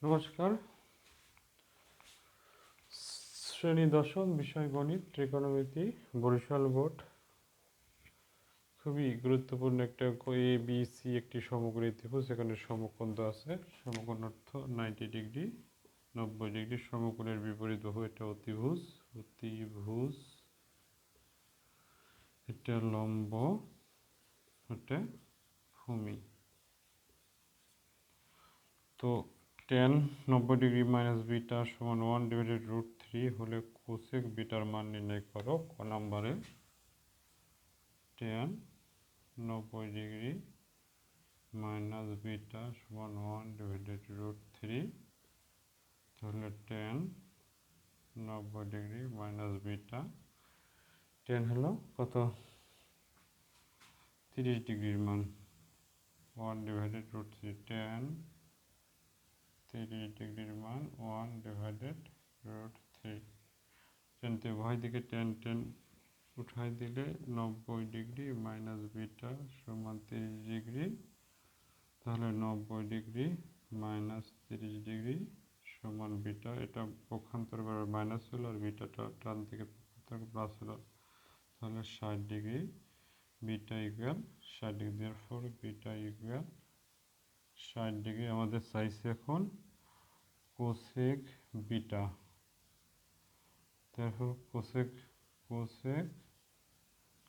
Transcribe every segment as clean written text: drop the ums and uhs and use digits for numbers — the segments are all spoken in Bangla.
নমস্কার। শ্রেণী দশম, বিষয় গণিত, ত্রিকোণমিতি, বরিশাল বোর্ড। খুবই গুরুত্বপূর্ণ একটা এ বি সি একটি সমকোণী ত্রিভুজ। এখানে সমকোণ দেওয়া আছে। সমকোণ অর্থ 90 ডিগ্রি, 90 ডিগ্রি। সমকোণের বিপরীত বাহু এটা অতিভুজ, অতিভুজ। এটা লম্ব, এটা ভূমি। তো tan 90 ডিগ্রি মাইনাস বিটা সমান 1/√3 হলে কোসেক বিটার মান নির্ণয় করো। ক নম্বরে tan 90 ডিগ্রি মাইনাস বিটা সমান 1/√3, তাহলে tan 90 degree minus beta, tan হলো কত? 30 ডিগ্রির মান, 1/√3, tan 30 ডিগ্রির মান 1/√3। টেনতে উভয় দিকে টেন টেন উঠাই দিলে 90 ডিগ্রি মাইনাস বিটা সমান 30 ডিগ্রি, তাহলে 90 ডিগ্রি মাইনাস 30 ডিগ্রি সমান বিটা। এটা পক্ষান্তর করে মাইনাস হলো, আর বিটাটা টান থেকে প্লাস হলো, তাহলে 60 degree. Beta equal 60 degree, therefore beta equal 60 degree. আমাদের চাইছে এখন কোসেক বিটা, তারপর কোসেক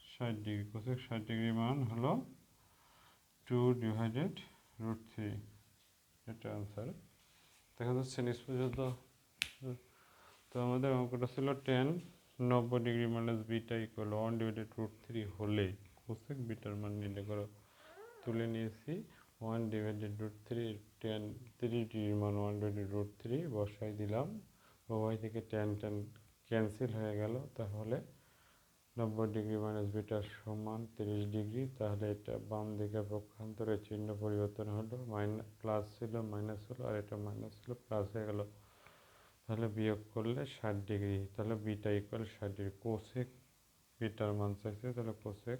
60 ডিগ্রি, কোসেক 60 ডিগ্রি মান হলো 2/√3। এটা আনসার দেখা যাচ্ছে নিচ পর্যন্ত। তো আমাদের অঙ্কটা ছিল tan 90 degree minus beta equal 1/√3 হলে কোসেক বিটার মান নির্ণয় করো। তুলে নিয়েছি 1/√3, tan 30 ডিগ্রির মান 1/√3 বসাই দিলাম। উভয় থেকে tan tan ক্যান্সেল হয়ে গেল, তাহলে 90 ডিগ্রি মাইনাস বিটা সমান 30 ডিগ্রি। তাহলে এটা বাম দিকে পক্ষান্তরের চিহ্ন পরিবর্তন হলো, প্লাস ছিল মাইনাস হলো, আর এটা মাইনাস ছিল প্লাস হয়ে গেল, তাহলে বিয়োগ করলে 60 ডিগ্রি। তাহলে beta equal 60 degree. Cosec bitter মান চাইছে, তাহলে কোসেক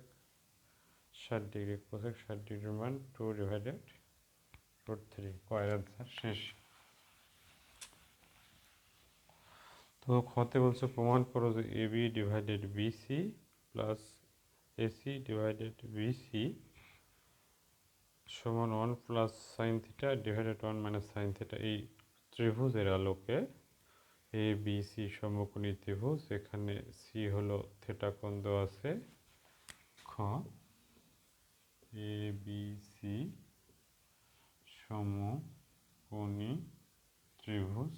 60 ডিগ্রি, কোসেক 60 ডিগ্রির মান 2/√3। কয়ের আনসার শেষ। তো খতে বলছে প্রমাণ করো যে A B divided B C plus A C divided BC সমান 1 plus sine theta divided 1 minus sine theta. এই ত্রিভুজের আলোকে এ বি সি সমকোণী ত্রিভুজ। এখানে সি হলো থিটা কোণ দেওয়া আছে। খ এ বি সি সমকোণী ত্রিভুজ,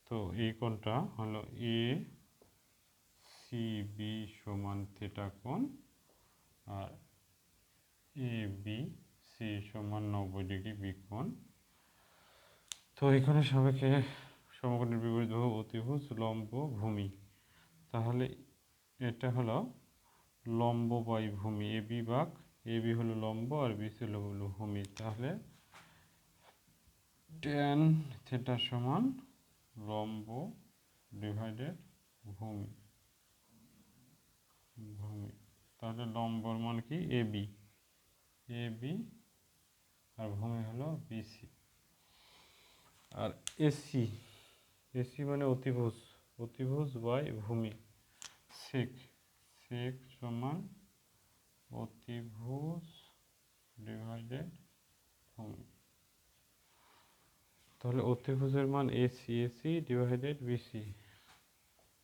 তো এই কোণটা হলো এ সি বি সমান থিটা কোণ, আর এ বি সি সমান 90 ডিগ্রি বি কোণ। তো এখানে সবাইকে সমকোণের বিপরীত বাহু অতিভুজ, লম্ব, ভূমি। তাহলে এটা হলো লম্ব বাই ভূমি, এ বি ভাগ, এ বি হলো লম্ব আর বি সি হলো ভূমি। তাহলে tan থিটা সমান লম্ব ডিভাইডেড ভূমি, তাহলে লম্বর মান কি? এ বি, আর ভূমি হলো বিসি। আর এসি, এসি মানে অতিভুজ, অতিভুজ বাই ভূমি। সেক সমান অতিভুজ ডিভাইডেড ভূমি। তাহলে অতিভুজের মান এসি ডিভাইডেড বিসি,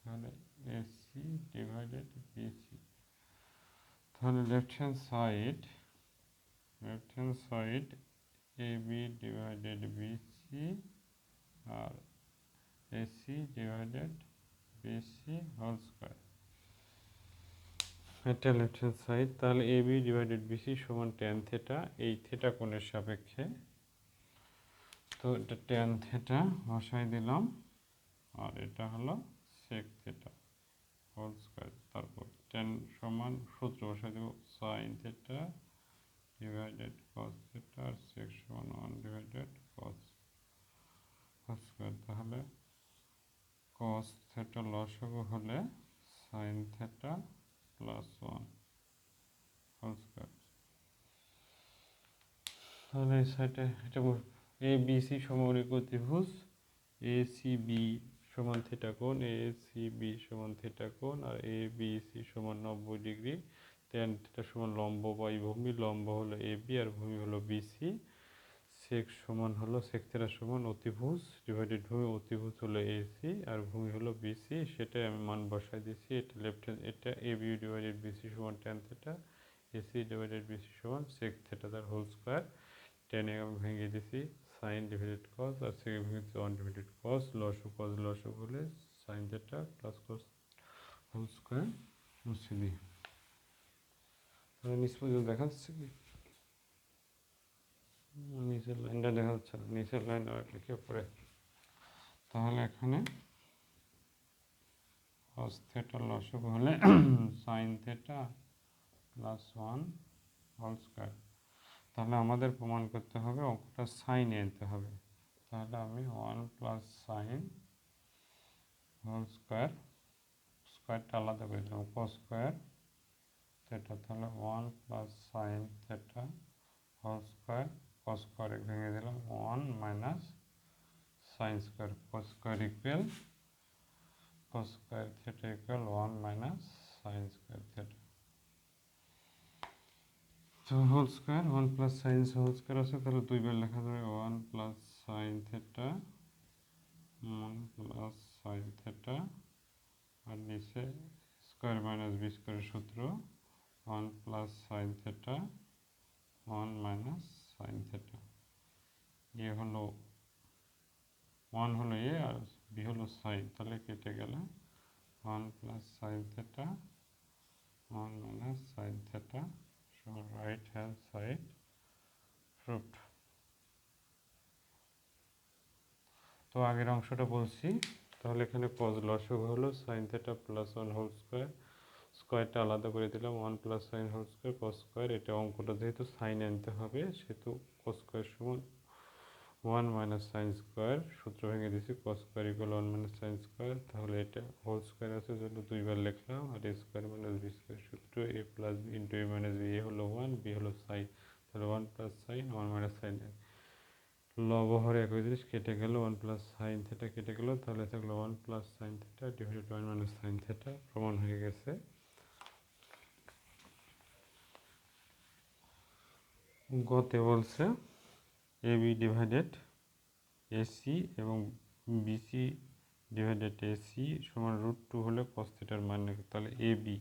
তাহলে এসি ডিভাইডেড বিসি। তাহলে left hand side A B divided BC আর AC divided BC whole square, এটা লেফট হ্যান্ড সাইড। তাহলে এ বি ডিভাইডেড বিসি সমান ট্যান থিটা, এই থিটা কোণের সাপেক্ষে। তো এটা ট্যান থিটা বসাই দিলাম, আর এটা হলো সেক থিটা হোল স্কয়ার। তারপর ট্যান সমান সূত্র বসাই দেব, sine theta divided cos theta, আর সেক সমান 1 ডিভাইডেড কস হোল স্কয়ার। তাহলে কস থিটা লসাগু হলে sine theta plus 1 whole square. তাহলে এই সাইডে এটা এ বি সি সমকোণী ত্রিভুজ, এ সি বি সমান থিটা কোণ, এ সি বি সমান থিটা কোণ, আর এ বি সি সমান 90 ডিগ্রি, ট্যান থিটা সমান লম্ব বাই ভূমি, লম্ব হলো এ বি আর ভূমি হলো বি সি, সেক সমান হলো সেক থিটা সমান অতিভুজ ডিভাইডেড ভূমি, অতিভুজ হলো এ সি আর ভূমি হলো বি সি, সেটাই আমি মান বসাই দিচ্ছি। এটা লেফট হ্যান্ড, এটা A B divided B C সমান tan theta, A C divided B C সমান সেক থিটা তার হোল স্কোয়ার, টেনে আমি ভেঙে দিছি সাইন ডিভাইডেড কস আর সেকে ভেঙেছি ওয়ান ডিভাইডেড কস, লসও কস লসও হলে sine theta plus cos whole square মুছে দিই। নিচ পর্যন্ত দেখা যাচ্ছে কি? নিচের লাইনটা দেখা যাচ্ছে না, নিচের লাইন আর লিখে পড়ে। তাহলে এখানে কস থিটা লসও হলে sine theta plus one whole square. তাহলে আমাদের প্রমাণ করতে হবে অঙ্কটা সাইনে আনতে হবে। তাহলে আমি one plus sine whole square, স্কোয়ারটা আলাদা করে দিলাম কস স্কোয়ার থিটা, তাহলে one plus sine theta whole square, cos square ভেঙে দিলাম one minus sine square, cos square equal cos square theta equal one minus sine square theta. তো whole square one plus sine whole square আছে, তাহলে দুইবার লেখা যাবে one plus sine theta, one plus sine theta, আর নিচে স্কোয়ার মাইনাস বি স্কোয়ারের সূত্র one plus sine theta one minus sine theta. A হলো ওয়ান হলো এ আর বি হলো সাইন, তাহলে কেটে গেলে one plus sine theta one minus sine theta, right hand side proofed. তো আগের অংশটা বলছি, তাহলে এখানে কজ লসগু হলো sine theta plus one whole square, স্কোয়ারটা আলাদা করে দিলাম one plus sine whole square cos square, এটা অঙ্কটা যেহেতু সাইন আনতে হবে সেহেতু কস স্কোয়ার সমান ওয়ান মাইনাস সাইন স্কোয়ার, সূত্র ভেঙে দিয়েছি cos square equal one minus sine square, তাহলে এটা হোল স্কোয়ার আছে জন্য দুইবার লিখলাম, আর এ স্কোয়ার মাইনাস বি স্কোয়ার সূত্র এ প্লাস বি ইন্টু এ মাইনাস বি, এ হলো ওয়ান বি হলো সাইন, তাহলে one plus sine one minus sign, লব হরে একই জিনিস কেটে গেল, ওয়ান প্লাস সাইন থিটা কেটে গেল, তাহলে থাকলো one plus sine theta divided one minus sine theta, প্রমাণ হয়ে গেছে। গতে বলছে এ বি ডিভাইডেড এসি এবং বিসি ডিভাইডেড এসি সমান রুট টু হলে কস থিটার মান নাকি, তাহলে এ বি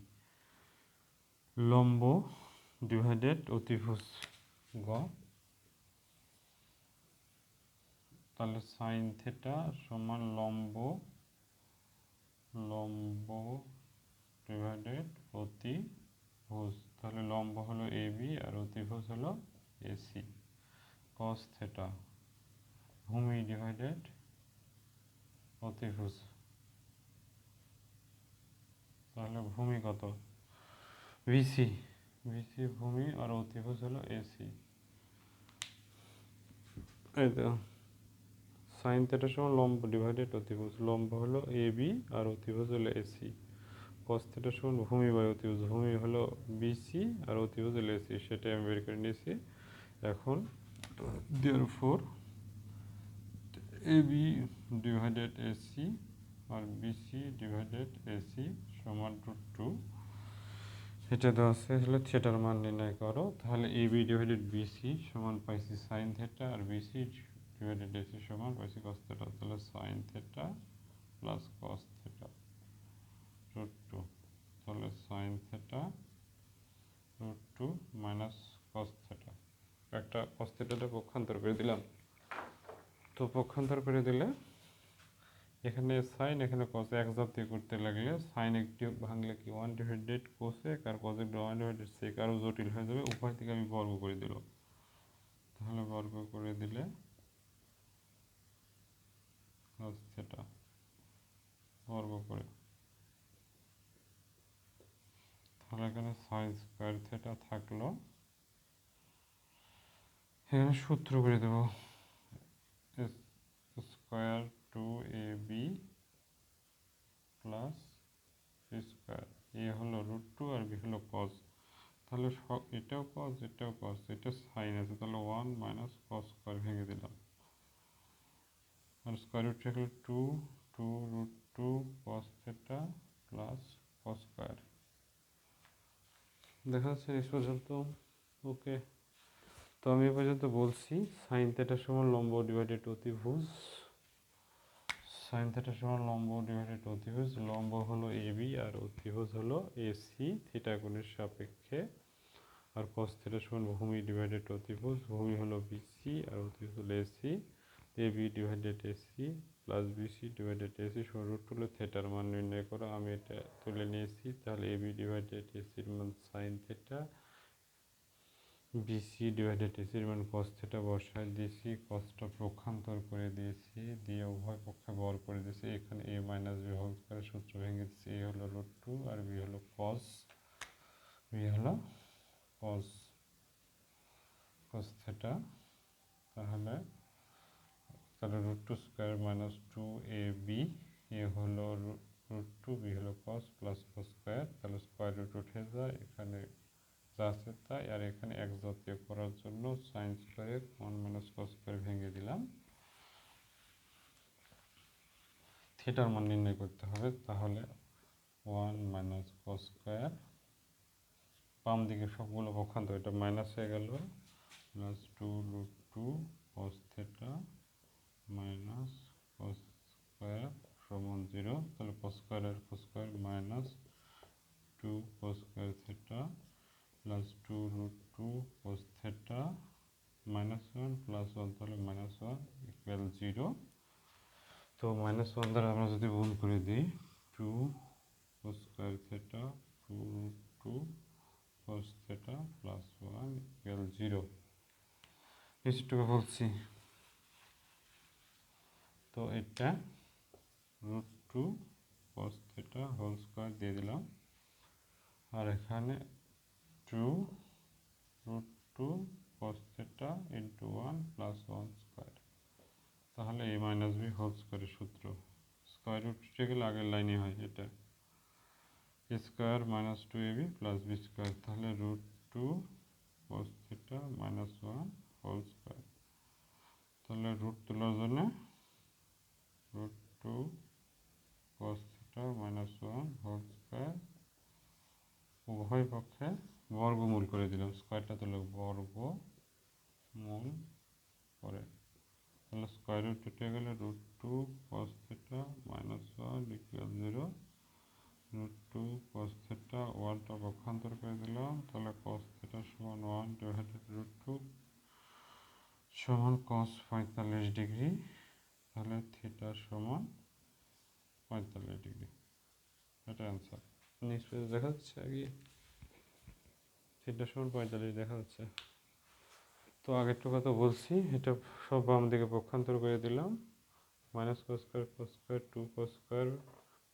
লম্ব ডিভাইডেড অতিভুজ গ, তাহলে সাইন থিটা সমান লম্ব লম্ব ডিভাইডেড অতিভুজ, তাহলে লম্ব হলো এ বি আর অতিভুজ হলো এসি, কস থিটা ভূমি ডিভাইডেড অতিভুজ, তাহলে ভূমি কত বিসি, বিসি ভূমি আর অতিভুজ হলো এসি। এই তো সাইন থিটার সমান লম্ব ডিভাইডেড অতিভুজ, লম্ব হলো এ বি আর অতিভুজ হলো এসি, কস থিটার সমান ভূমি বাই অতিভুজ, ভূমি হলো বিসি আর অতিভুজ হলো এসি, সেটাই আমি বের করে নিয়েছি। এখন therefore AB ডিভাইডেড এসি আর বিসি ডিভাইডেড এসি সমান রুট টু, এটা দেওয়া আছে হলো থিটার মান নির্ণয় করো, তাহলে এবি ডিভাইডেড বিসি সমান পাইছি সাইন থিটা আর বিসি ডিভাইডেড এসি সমান পাইছি কস থিটা, তাহলে sine theta plus cos theta root two, তাহলে sine theta root two minus cos theta, একটা কস থিটাটা পক্ষান্তর করে দিলাম। তো পক্ষান্তর করে দিলে এখানে সাইন এখানে কস এক জাতীয় করতে লাগলে সাইন একটি ভাঙলে কি ওয়ান ডিভাইডেড কোসেক আর কসেক ওয়ান ডিভাইডেড সেক আরও জটিল হয়ে যাবে, উভয় থেকে আমি বর্গ করে দিল, তাহলে বর্গ করে দিলে কস থিটা বর্গ করে, তাহলে এখানে সাইন স্কোয়ার থিটা থাকলো, এখানে সূত্র করে দেবো square two A B plus C square, A হলো রুট টু আর বি হলো কস, তাহলে এটাও কস এটাও কস, এটা সাইন আছে, তাহলে 1 মাইনাস কস স্কোয়ার ভেঙে দিলাম, আর স্কোয়ার রুট থাকলে 2 root 2 cos theta plus cos square. দেখা যাচ্ছে এই পর্যন্ত ওকে। তো আমি এ পর্যন্ত বলছি সাইন থিটা সমান লম্ব ডিভাইডেড অতিভুজ, সাইন থিটা সমান লম্ব ডিভাইডেড অতিভুজ, লম্ব হলো এবি আর অতিভুজ হলো এসি থিটা কোণের সাপেক্ষে, আর কস থিটা সমান ভূমি ডিভাইডেড অতিভুজ, ভূমি হলো বিসি আর অতিভুজ হলো AC, AB divided AC plus BC divided AC সমান রুট হলো থিটার মান নির্ণয় করো। আমি এটা তুলে নিয়েছি, তাহলে এবি ডিভাইডেড এসির মান সাইন থিটা, বিসি ডিভাইডেড এসির মান কস থিটা বসায় দিয়েছি, কসটা পক্ষান্তর করে দিয়েছি, দিয়ে উভয় পক্ষে বর করে দিয়েছি, এখানে এ মাইনাস বি হোল স্কয়ারের সূত্র ভেঙে দিচ্ছি, এ হলো রুট 2 আর বি হলো কস, বি হলো কস কস থিটা। তাহলে root 2 square minus 2 A B, এ হলো রুট 2, বি হলো কস প্লাস কস স্কোয়ার, তাহলে স্কোয়ার রুট উঠে যায়, এখানে যা আছে তাই, আর এখানে এক জাতীয় করার জন্য সাইন স্কোয়ারের 1 মাইনাস কস স্কোয়ার ভেঙে দিলাম। থিটার মান নির্ণয় করতে হবে, তাহলে 1 মাইনাস কস স্কোয়ার, বাম দিকে সবগুলো পক্ষান্তর, এটা মাইনাস হয়ে গেল, plus 2 root 2 cos theta minus cos square সমান 0, তাহলে কস স্কোয়ার আর cos square minus 2 cos square theta plus 2 root 2 cos theta minus 1 plus 1, তাহলে মাইনাস 1 ইকুয়াল 0। তো মাইনাস 1 দ্বারা আমরা যদি গুণ করে দিই 2 cos square theta 2 root 2 cos theta plus 1 equal 0, নিচেরটুকু বলছি। তো এটা root 2 cos theta whole square দিয়ে দিলাম, আর এখানে 2 root 2 cos theta into 1 plus 1 square, তাহলে এ মাইনাস বি হোল স্কোয়ারের সূত্র, স্কোয়ার রুট উঠে গেলে আগের লাইনে হয়, এটা A square minus 2 A B plus B square, তাহলে root 2 cos theta minus 1 whole square, তাহলে রুট তোলার জন্য root 2 cos theta minus 1 whole square, উভয় পক্ষে বর্গমূল করে দিলাম, স্কোয়ারটা তুলে বর্গমূল করে, তাহলে স্কোয়ার রুট উঠে গেলে root 2 cos theta minus 1 equal 0, root 2 cos theta 1টা পক্ষান্তর করে দিলাম, তাহলে কস থিটা সমান 1 ডিভাইডেড রুট 2 সমান কস 45 ডিগ্রি, তাহলে থিটা সমান 45 ডিগ্রি, এটা অ্যান্সার। নিশ্চয়ই দেখা যাচ্ছে আগে থিটা সমান 45 দেখা যাচ্ছে। তো আগেরটা কথা বলছি, এটা সব বাম দিকে পক্ষান্তর করে দিলাম, minus cos square 2 cos square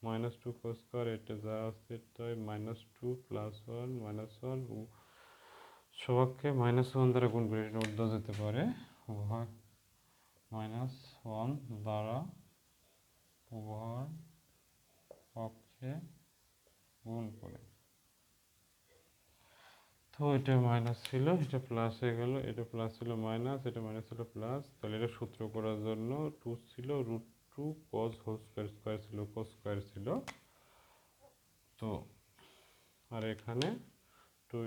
minus 2 cos square, এটা যা আছে তাই মাইনাস 2 প্লাস 1 মাইনাস 1, সবাইকে মাইনাস 1 দ্বারা গুণ করে এটা উর্ধ্ব যেতে পারে, উভয় মাইনাস 1 দ্বারা উভয় পক্ষে গুণ করে, তো এটা মাইনাস ছিল, এটা প্লাস হয়ে গেল, এটা প্লাস ছিল মাইনাস, এটা মাইনাস ছিল প্লাস, তাহলে এটা সূত্র করার জন্য 2 ছিল root 2 cos whole square, square ছিল কস স্কোয়ার ছিল, তো আর এখানে 2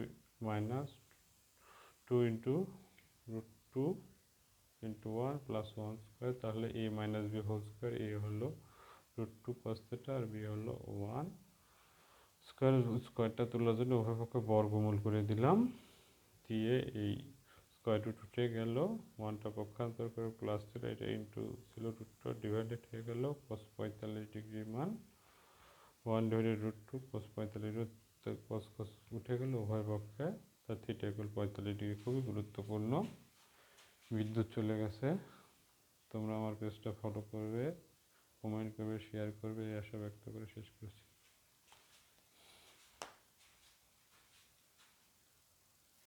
মাইনাস 2 into root 2 into 1 plus 1 square, তাহলে A minus B whole square, A হলো রুট 2 কস থিটা আর বি হলো 1 স্কোয়ার, স্কোয়ারটা তোলার জন্য উভয় পক্ষে বর্গমূল করে দিলাম, দিয়ে এই স্কোয়ার রুট উঠে গেল, 1টা পক্ষান্তর করে প্লাস ছিল, এটা ইন্টু ছিল রুটটা ডিভাইডেড হয়ে গেল, কস 45 ডিগ্রি মান 1 ডিভাইডেড রুট 2 কস 45, কস কস উঠে গেল উভয় পক্ষে, তার থিটা ইকুয়াল 45 ডিগ্রি, খুবই গুরুত্বপূর্ণ। বিদ্যুৎ চলে গেছে, তোমরা আমার পেজটা ফলো করবে, কমেন্ট করবে, শেয়ার করবে, এই আশা ব্যক্ত করে শেষ করছি।